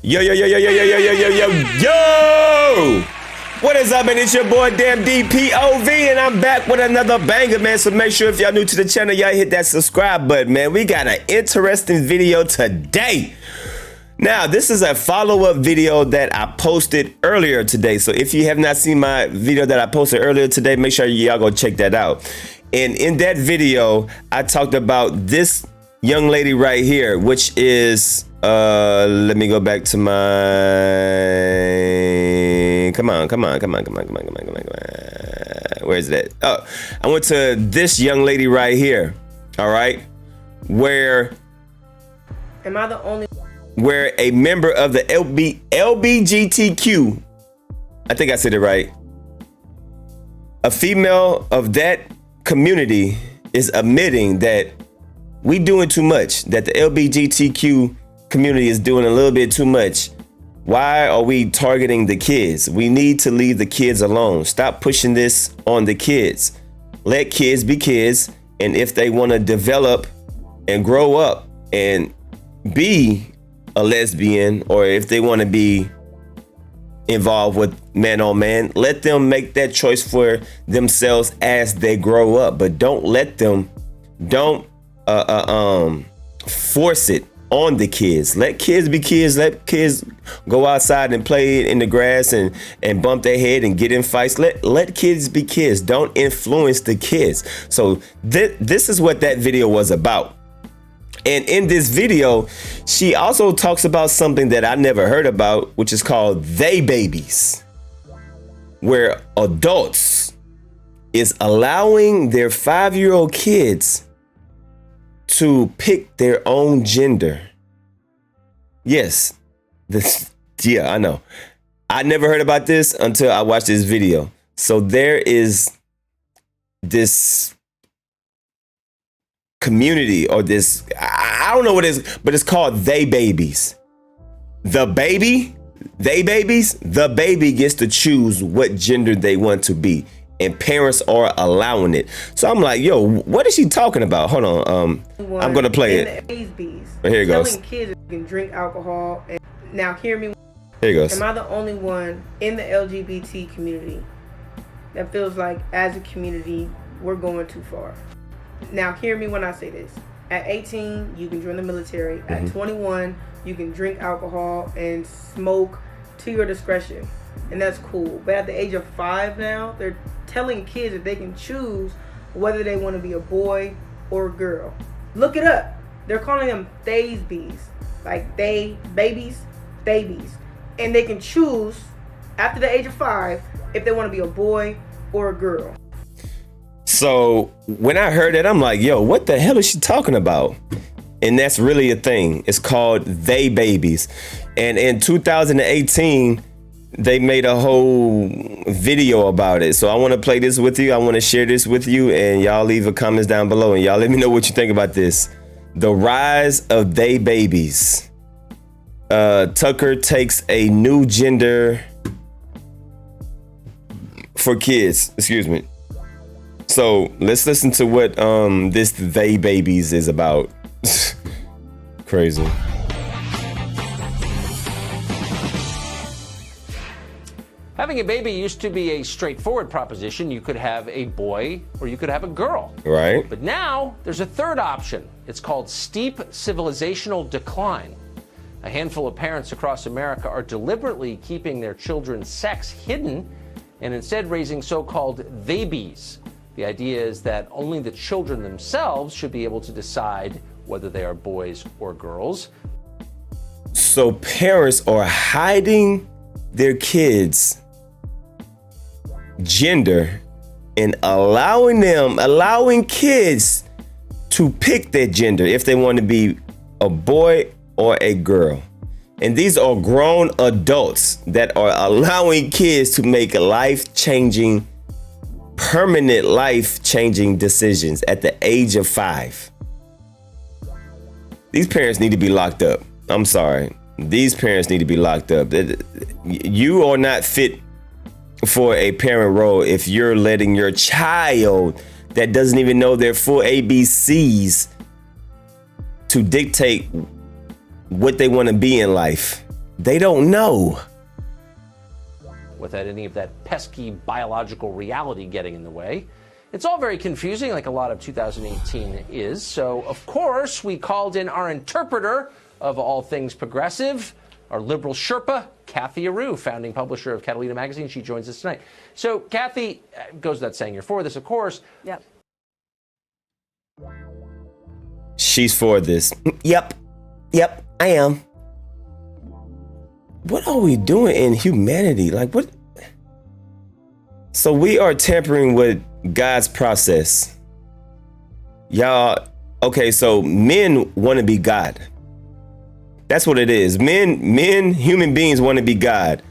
Yo, yo, yo, yo, yo, yo, yo, yo, yo, yo, yo! What is up, man? It's your boy, Damn DPOV, and I'm back with another banger, man. So make sure if y'all new to the channel, y'all hit that subscribe button, man. We got an interesting video today. Now, this is a follow-up video that I posted earlier today. So if you have not seen my video that I posted earlier today, make sure y'all go check that out. And in that video, I talked about this young lady right here, which is, let me go back to my, come on. Where is that? Oh, I went to this young lady right here. All right. Where am I the only? Where a member of the LBGTQ, I think I said it right. A female of that community is admitting that we doing too much, that the LBGTQ community is doing a little bit too much. Why are we targeting the kids? We need to leave the kids alone. Stop pushing this on the kids. Let kids be kids. And if they want to develop and grow up and be a lesbian, or if they want to be involved with man on man, let them make that choice for themselves as they grow up. But don't let them, force it on the kids. Let kids be kids. Let kids go outside and play in the grass and bump their head and get in fights. Let kids be kids. Don't influence the kids. So this is what that video was about. And in this video, she also talks about something that I never heard about, which is called THEYBIES, where adults is allowing their 5-year-old kids to pick their own gender. Yes, yeah, I know. I never heard about this until I watched this video. So there is this community, or this, I don't know what it is, but it's called THEYBIES. The baby gets to choose what gender they want to be, and parents are allowing it. So I'm like, yo, what is she talking about? Hold on, I'm gonna play it. THEYBIES. Here it goes. Telling kids you can drink alcohol. And now hear me. Here it goes. Am I the only one in the LGBT community that feels like, as a community, we're going too far? Now hear me when I say this. At 18, you can join the military. At 21, you can drink alcohol and smoke to your discretion. And that's cool. But at the age of 5 now, they're telling kids that they can choose whether they want to be a boy or a girl. Look it up. They're calling them THEYBIES. Like THEYBIES. And they can choose after the age of 5 if they want to be a boy or a girl. So when I heard it, I'm like, yo, what the hell is she talking about? And that's really a thing. It's called THEYBIES. And in 2018, they made a whole video about it. So I want to play this with you. I want to share this with you, and y'all leave a comments down below, and y'all let me know what you think about this. The rise of THEYBIES. Tucker takes a new gender for kids. Excuse me. So let's listen to what this THEYBIES is about. Crazy. Having a baby used to be a straightforward proposition. You could have a boy or you could have a girl. Right. But now there's a third option. It's called steep civilizational decline. A handful of parents across America are deliberately keeping their children's sex hidden and instead raising so-called THEYBIES. The idea is that only the children themselves should be able to decide whether they are boys or girls. So parents are hiding their kids' gender and allowing kids to pick their gender if they want to be a boy or a girl. And these are grown adults that are allowing kids to make life-changing, permanent life-changing decisions at the age of 5. These parents need to be locked up. I'm sorry. These parents need to be locked up. You are not fit for a parent role if you're letting your child that doesn't even know their full ABCs to dictate what they want to be in life. They don't know. Without any of that pesky biological reality getting in the way. It's all very confusing, like a lot of 2018 is. So, of course, we called in our interpreter of all things progressive, our liberal Sherpa, Kathy Aru, founding publisher of Catalina Magazine. She joins us tonight. So, Kathy, goes without saying you're for this, of course. Yep. She's for this. Yep, I am. What are we doing in humanity? Like, what? So we are tampering with God's process. Y'all, okay, so men want to be God. That's what it is. Men, human beings want to be God.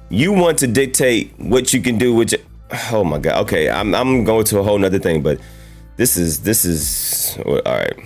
You want to dictate what you can do with your, oh my God. Okay, I'm going to a whole nother thing, but this is all right.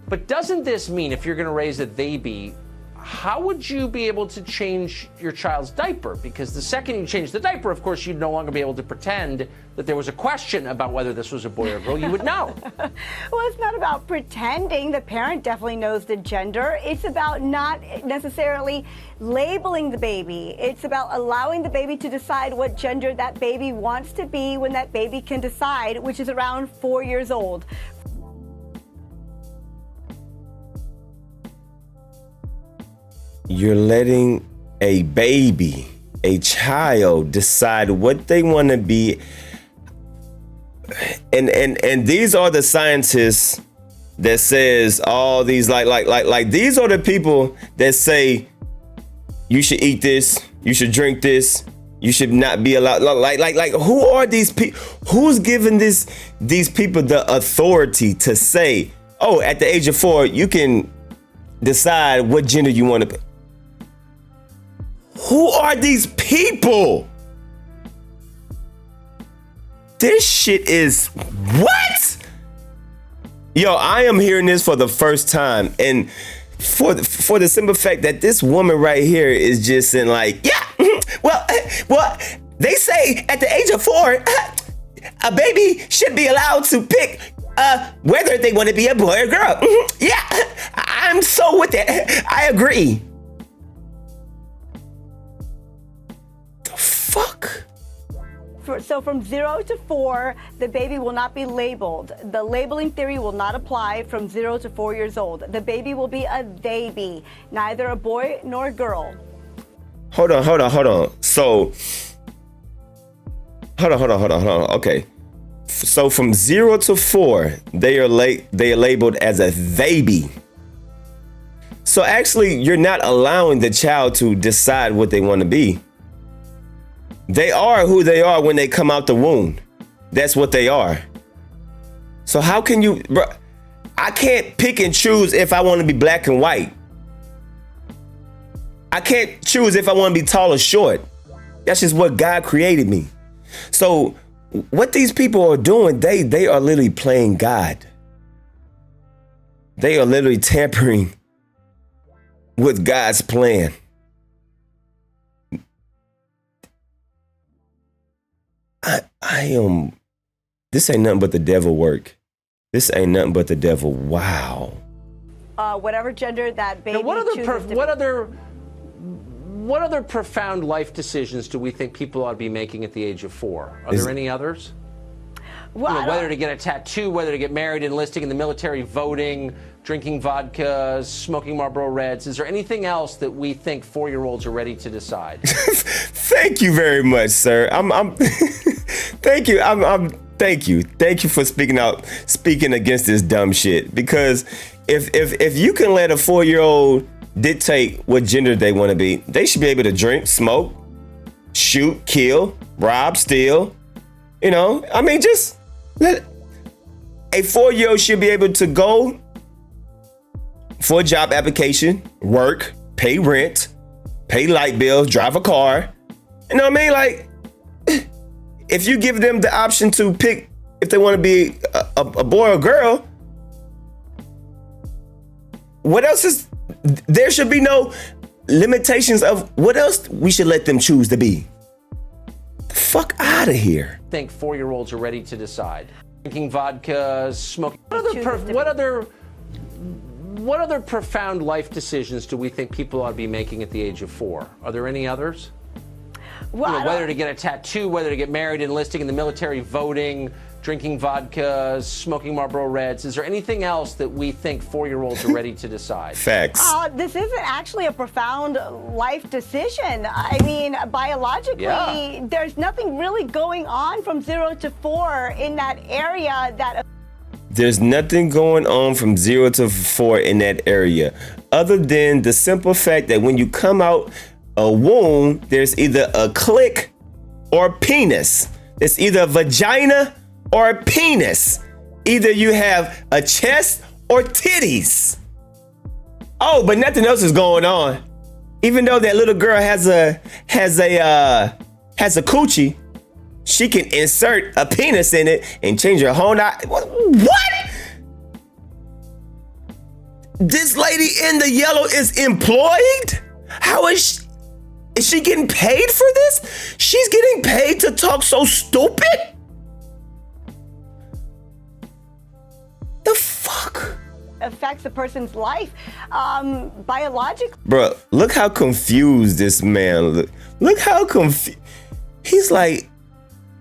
But doesn't this mean if you're going to raise a they be, how would you be able to change your child's diaper? Because the second you change the diaper, of course, you'd no longer be able to pretend that there was a question about whether this was a boy or girl. You would know. Well, it's not about pretending. The parent definitely knows the gender. It's about not necessarily labeling the baby. It's about allowing the baby to decide what gender that baby wants to be when that baby can decide, which is around 4 years old. You're letting a baby, a child, decide what they want to be. And these are the scientists that says all these like these are the people that say you should eat this, you should drink this, you should not be allowed. Like who are these people? Who's giving these people the authority to say, oh, at the age of 4, you can decide what gender you want to be? Who are these people? This shit is what? Yo, I am hearing this for the first time, and for the simple fact that this woman right here is just saying like, yeah, well, they say at the age of 4, a baby should be allowed to pick whether they want to be a boy or girl. Yeah, I'm so with that. I agree. Fuck. So from 0 to 4, the baby will not be labeled. The labeling theory will not apply from 0 to 4 years old. The baby will be a they be, neither a boy nor a girl. Hold on. So, hold on. Okay. So from 0 to 4, they are labeled as a they be. So actually, you're not allowing the child to decide what they want to be. They are who they are when they come out the womb. That's what they are. So how can you, bro? I can't pick and choose if I want to be black and white. I can't choose if I want to be tall or short. That's just what God created me. So what these people are doing, they are literally playing God. They are literally tampering with God's plan. I am. This ain't nothing but the devil work. This ain't nothing but the devil. Wow. Whatever gender that baby now, what chooses what other profound life decisions do we think people ought to be making at the age of 4? Are there any others? Well, whether to get a tattoo, whether to get married, enlisting in the military, voting, drinking vodka, smoking Marlboro Reds. Is there anything else that we think 4-year-olds are ready to decide? Thank you very much, sir. Thank you. Thank you for speaking against this dumb shit. Because if you can let a 4-year-old dictate what gender they want to be, they should be able to drink, smoke, shoot, kill, rob, steal. You know, I mean, just let a 4-year-old should be able to go for a job application, work, pay rent, pay light bills, drive a car. You know what I mean? Like, if you give them the option to pick if they want to be a boy or girl, what else is, there should be no limitations of what else we should let them choose to be. The fuck out of here. I think 4-year-olds are ready to decide. Drinking vodka, smoking. What What other profound life decisions do we think people ought to be making at the age of 4? Are there any others? Well, Whether to get a tattoo, whether to get married, enlisting in the military, voting, drinking vodka, smoking Marlboro Reds. Is there anything else that we think 4-year-olds are ready to decide? Facts. This isn't actually a profound life decision. I mean, biologically, there's nothing really going on from 0 to 4 in that area that. There's nothing going on from 0 to 4 in that area, other than the simple fact that when you come out a womb, there's either a clit or a penis. It's either a vagina or a penis. Either you have a chest or titties. Oh, but nothing else is going on. Even though that little girl has a coochie, she can insert a penis in it and change her whole What? This lady in the yellow is employed? How is she? Is she getting paid for this? She's getting paid to talk so stupid? The fuck? Affects a person's life biologically. Bro, look how confused this man look. Look how confused. He's like,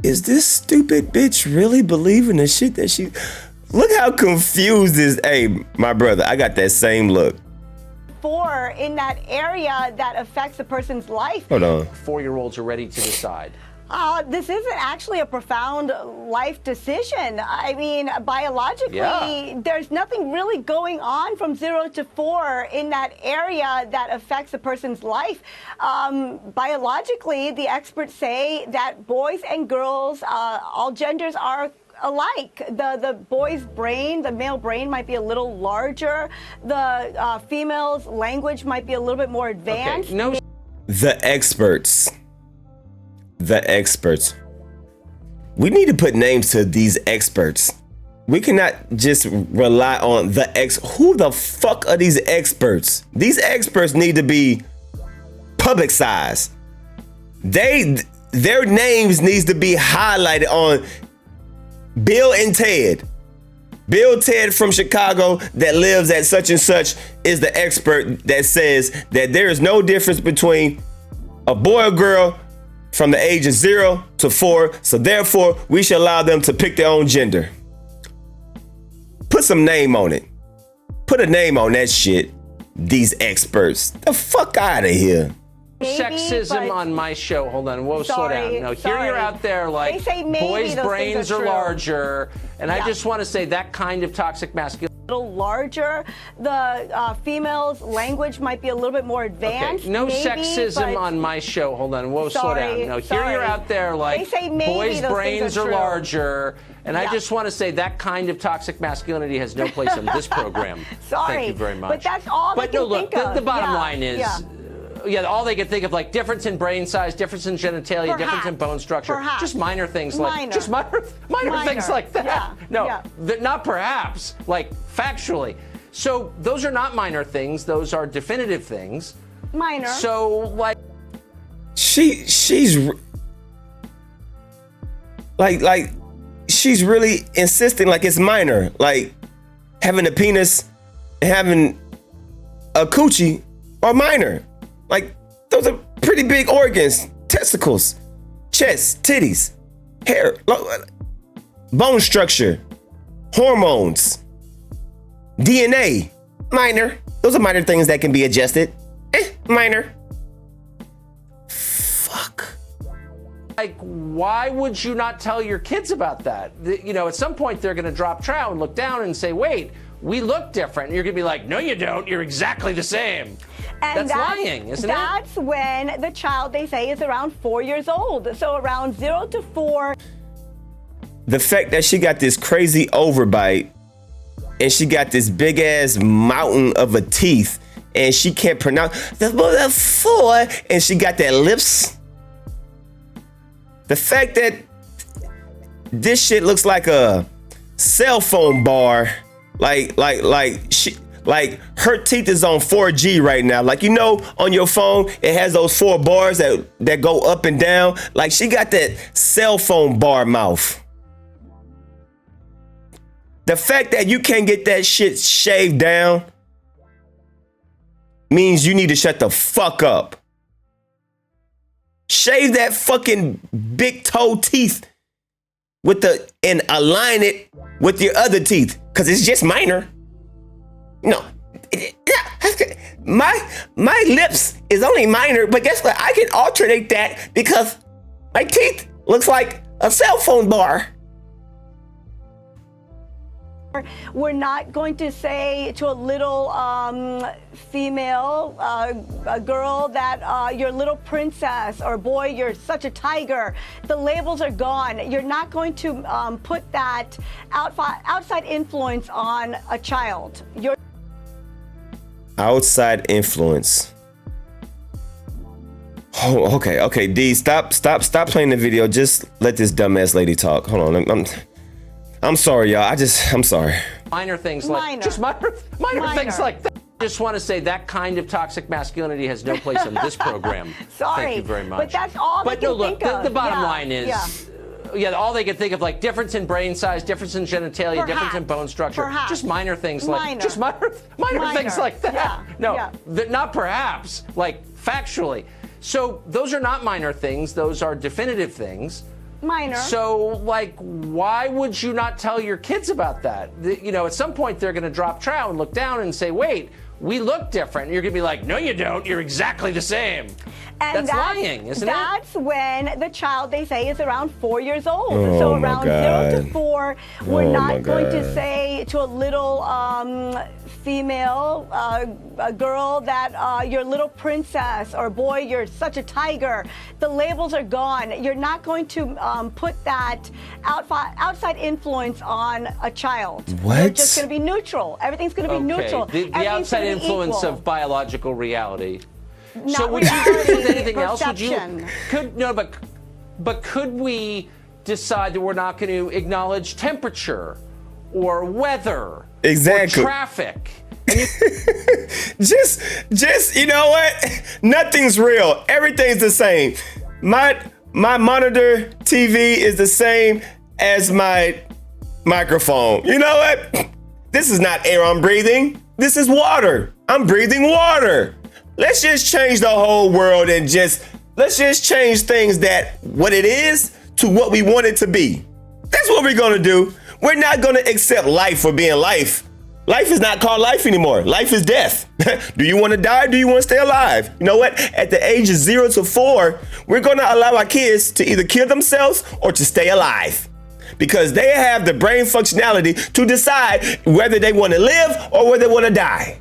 is this stupid bitch really believing the shit that she... Look how confused this... Hey, my brother, I got that same look. 4 in that area that affects a person's life. Hold on. 4-year-olds are ready to decide. This isn't actually a profound life decision. I mean, biologically, there's nothing really going on from 0 to 4 in that area that affects a person's life. Biologically, the experts say that boys and girls, all genders are alike. The boy's brain, the male brain might be a little larger. The female's language might be a little bit more advanced. Okay, no. The experts. We need to put names to these experts. We cannot just rely on who the fuck are these experts? These experts need to be publicized. Their names needs to be highlighted on Bill and Ted. Bill Ted from Chicago that lives at such and such is the expert that says that there is no difference between a boy or girl from the age of 0 to 4. So therefore, we should allow them to pick their own gender. Put some name on it. Put a name on that shit. These experts. The fuck out of here. Sexism on my show. Hold on. Whoa, slow down. No, here you're out there like boys' brains are larger. And I just want to say that kind of toxic masculinity. A little larger. The female's language might be a little bit more advanced. Okay. No sexism on my show. Hold on. Whoa, slow down. No, here you're out there like boys' brains are larger. And I just want to say that kind of toxic masculinity has no place in this program. Thank you very much. But that's all they can think of. The bottom line is... all they could think of, like difference in brain size, difference in genitalia, difference in bone structure, just minor things like minor things like that. Not perhaps, like factually. So those are not minor things; those are definitive things. Minor. So like, she's like she's really insisting like it's minor, like having a penis and having a coochie are minor. Like, those are pretty big organs. Testicles, chest, titties, hair, bone structure, hormones, DNA. Minor. Those are minor things that can be adjusted. Minor. Fuck. Like, why would you not tell your kids about that? You know, at some point they're going to drop trow and look down and say, wait, we look different. And you're going to be like, no, you don't. You're exactly the same. And that's lying, isn't it? That's when the child, they say, is around 4 years old. So around 0 to 4. The fact that she got this crazy overbite and she got this big ass mountain of a teeth and she can't pronounce the 4 and she got that lips. The fact that this shit looks like a cell phone bar, like her teeth is on 4G right now. Like, you know, on your phone, it has those 4 bars that go up and down. Like, she got that cell phone bar mouth. The fact that you can't get that shit shaved down means you need to shut the fuck up. Shave that fucking big toe teeth and align it with your other teeth, because it's just minor. No. My lips is only minor, but guess what? I can alternate that because my teeth looks like a cell phone bar. We're not going to say to a little female, a girl that you're a little princess, or boy, you're such a tiger. The labels are gone. You're not going to put that outside influence on a child. Outside influence. Oh, okay. D, stop playing the video. Just let this dumbass lady talk. Hold on. I'm sorry, y'all. I'm sorry. Minor things like minor things like that. I just want to say that kind of toxic masculinity has no place on this program. Sorry. Thank you very much. But that's all they can think of. The bottom line is, all they can think of, like difference in brain size, difference in genitalia, difference in bone structure. Perhaps. Just minor things like minor things like that. Not perhaps, like factually. So those are not minor things. Those are definitive things. Minor. So, like, why would you not tell your kids about that? At some point they're going to drop trow and look down and say, wait, we look different. And you're going to be like, no, you don't. You're exactly the same. And that's lying, isn't it? That's when the child, they say, is around 4 years old. So around 0 to 4, we're not going to say to a little female, a girl that you're a little princess, or boy, you're such a tiger. The labels are gone. You're not going to put that outside influence on a child. What? You're just going to be neutral. Everything's going to be neutral. The outside influence of biological reality. Not so would you do it with anything perception. else? But could we decide that we're not going to acknowledge temperature or weather exactly or traffic? just you know what? Nothing's real. Everything's the same. My monitor TV is the same as my microphone. You know what? This is not air I'm breathing. This is water. I'm breathing water. Let's just change the whole world and let's just change things that what it is to what we want it to be. That's what we're gonna do. We're not gonna accept life for being life. Life is not called life anymore. Life is death. Do you want to die? Do you want to stay alive? You know what? At the age of 0 to 4, we're gonna allow our kids to either kill themselves or to stay alive, because they have the brain functionality to decide whether they want to live or whether they want to die.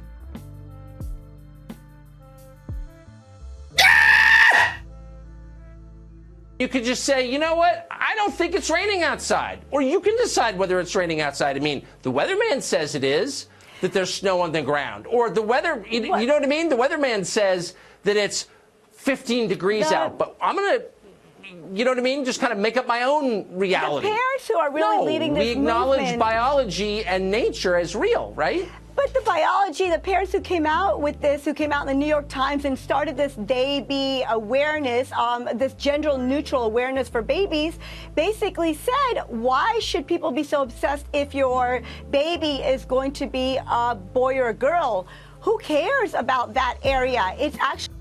You could just say, you know what? I don't think it's raining outside. Or you can decide whether it's raining outside. I mean, the weatherman says it is, that there's snow on the ground. Or the weather, you know what I mean? The weatherman says that it's 15 degrees out. But I'm going to, you know what I mean? Just kind of make up my own reality. The parents who are really leading this movement. We acknowledge biology and nature as real, right? But the biology, the parents who came out with this, who came out in the New York Times and started this THEYBIES awareness, this gender-neutral awareness for babies, basically said, why should people be so obsessed if your baby is going to be a boy or a girl? Who cares about that area? It's actually...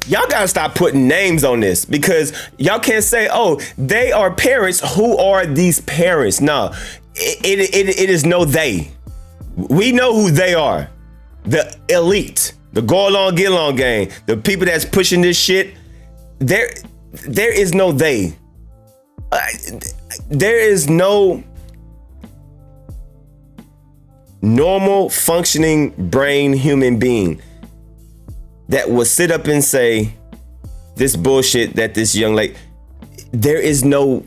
Y'all gotta stop putting names on this, because y'all can't say, oh, they are parents. Who are these parents? No, it is no they. We know who they are. The elite, the go along, get along gang, the people that's pushing this shit. There is no they. There is no normal functioning brain human being that will sit up and say this bullshit that this young lady. There is no,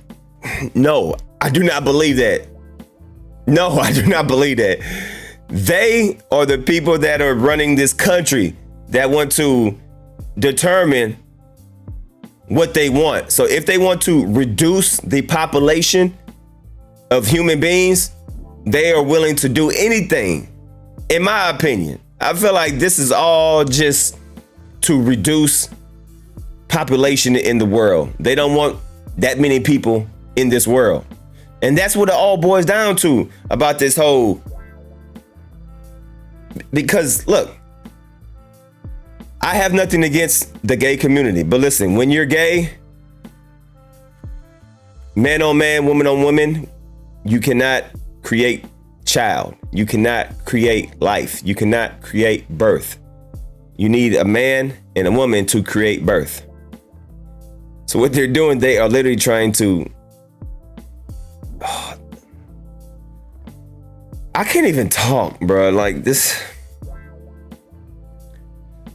I do not believe that. No, I do not believe that. They are the people that are running this country that want to determine what they want. So if they want to reduce the population of human beings, they are willing to do anything, in my opinion. I feel like this is all just to reduce population in the world. They don't want that many people in this world. And that's what it all boils down to about this whole. Because look, I have nothing against the gay community, but listen, when you're gay, man on man, woman on woman, you cannot create child. You cannot create life. You cannot create birth. You need a man and a woman to create birth. So what they're doing, they are literally trying to. I can't even talk, bro. Like this.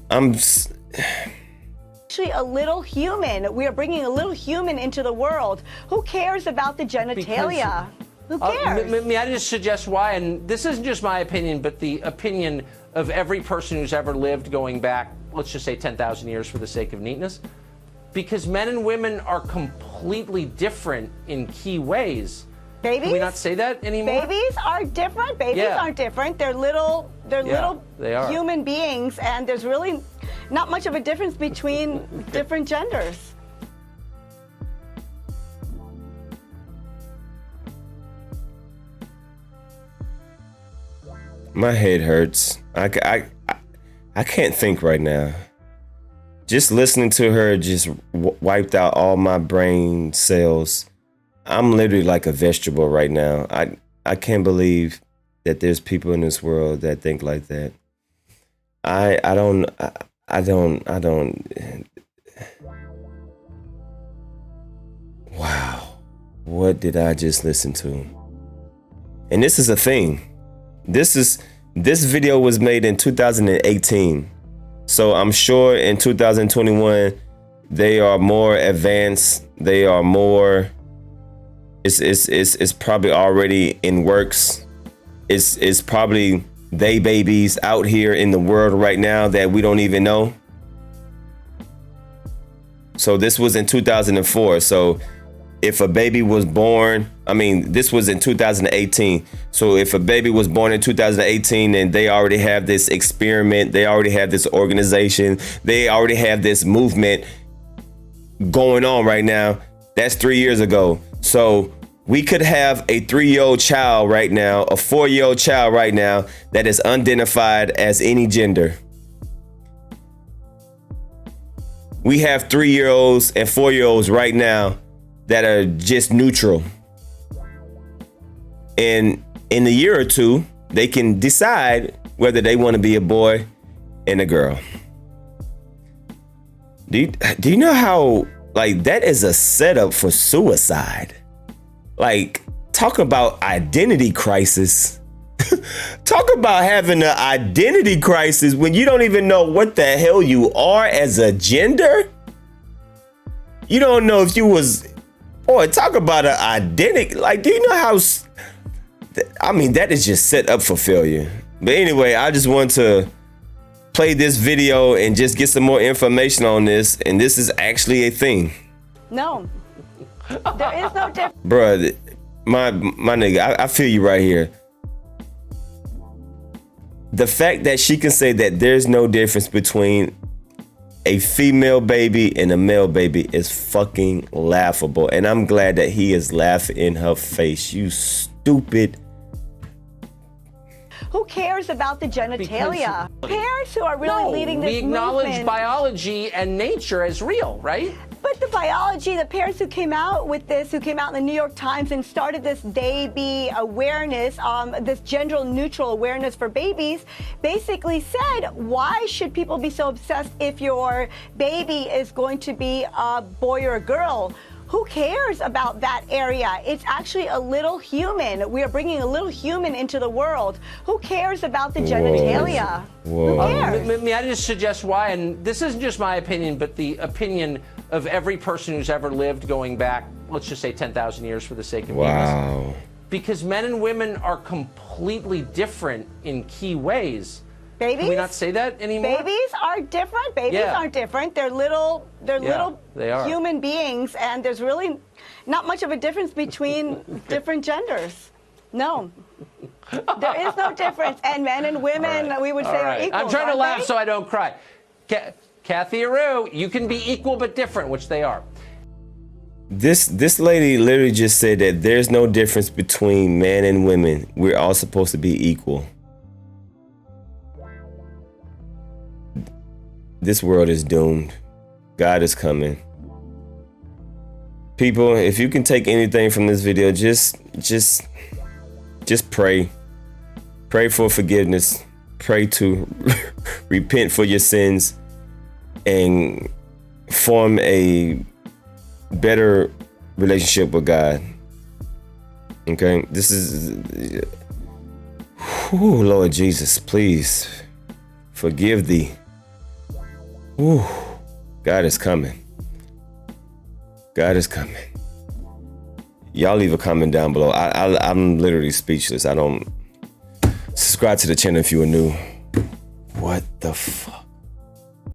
I'm actually a little human. We are bringing a little human into the world. Who cares about the genitalia? Who cares? May I just suggest why? And this isn't just my opinion, but the opinion of every person who's ever lived going back, let's just say 10,000 years for the sake of neatness. Because men and women are completely different in key ways. Babies? Can we not say that anymore? Babies are different. Babies aren't different. They're little human beings, and there's really not much of a difference between different genders. My head hurts. I can't think right now. Just listening to her just wiped out all my brain cells. I'm literally like a vegetable right now. I can't believe that there's people in this world that think like that. I don't. Wow. What did I just listen to? And this is a thing. This video was made in 2018. So I'm sure in 2021 they are more advanced. They are more. It's probably already in works. It's probably they babies out here in the world right now that we don't even know. So this was in 2004. So if a baby was born, this was in 2018. So if a baby was born in 2018 and they already have this experiment, they already have this organization, they already have this movement going on right now, that's 3 years ago. So we could have a 3-year-old child right now, a 4-year-old child right now that is unidentified as any gender. We have 3-year-olds and 4-year-olds right now that are just neutral. And in a year or two, they can decide whether they want to be a boy and a girl. Do you know how, like, that is a setup for suicide? Like, talk about identity crisis. Talk about having an identity crisis when you don't even know what the hell you are as a gender. You don't know if you was. Boy, talk about an identity. Like, do you know how? That is just set up for failure. But anyway, I just want to play this video and just get some more information on this. And this is actually a thing. No, there is no difference. Bruh, my nigga, I feel you right here. The fact that she can say that there's no difference between a female baby and a male baby is fucking laughable. And I'm glad that he is laughing in her face. You stupid. Who cares about the genitalia? Parents who are really leading this movement. We acknowledge biology and nature as real, right? But the biology, the parents who came out with this, who came out in the New York Times and started this THEYBIES awareness, this gender neutral awareness for babies, basically said, why should people be so obsessed if your baby is going to be a boy or a girl? Who cares about that area? It's actually a little human. We are bringing a little human into the world. Who cares about the genitalia? Whoa. Who cares? May I just suggest why? And this isn't just my opinion, but the opinion of every person who's ever lived going back, let's just say 10,000 years for the sake of neatness. Wow. Because men and women are completely different in key ways. Babies? Can we not say that anymore? Babies are different. Babies aren't different. They're little human beings, and there's really not much of a difference between different genders. No. There is no difference. And men and women, we would say, are equal. I'm trying to laugh so I don't cry. Kathy Aru, you can be equal but different, which they are. This lady literally just said that there's no difference between man and women. We're all supposed to be equal. This world is doomed. God is coming. People, if you can take anything from this video, just pray. Pray for forgiveness. Pray to repent for your sins and form a better relationship with God. Okay, this is, Lord Jesus, please forgive thee. God is coming. God is coming. Y'all leave a comment down below. I'm literally speechless. Subscribe to the channel if you are new. What the fuck?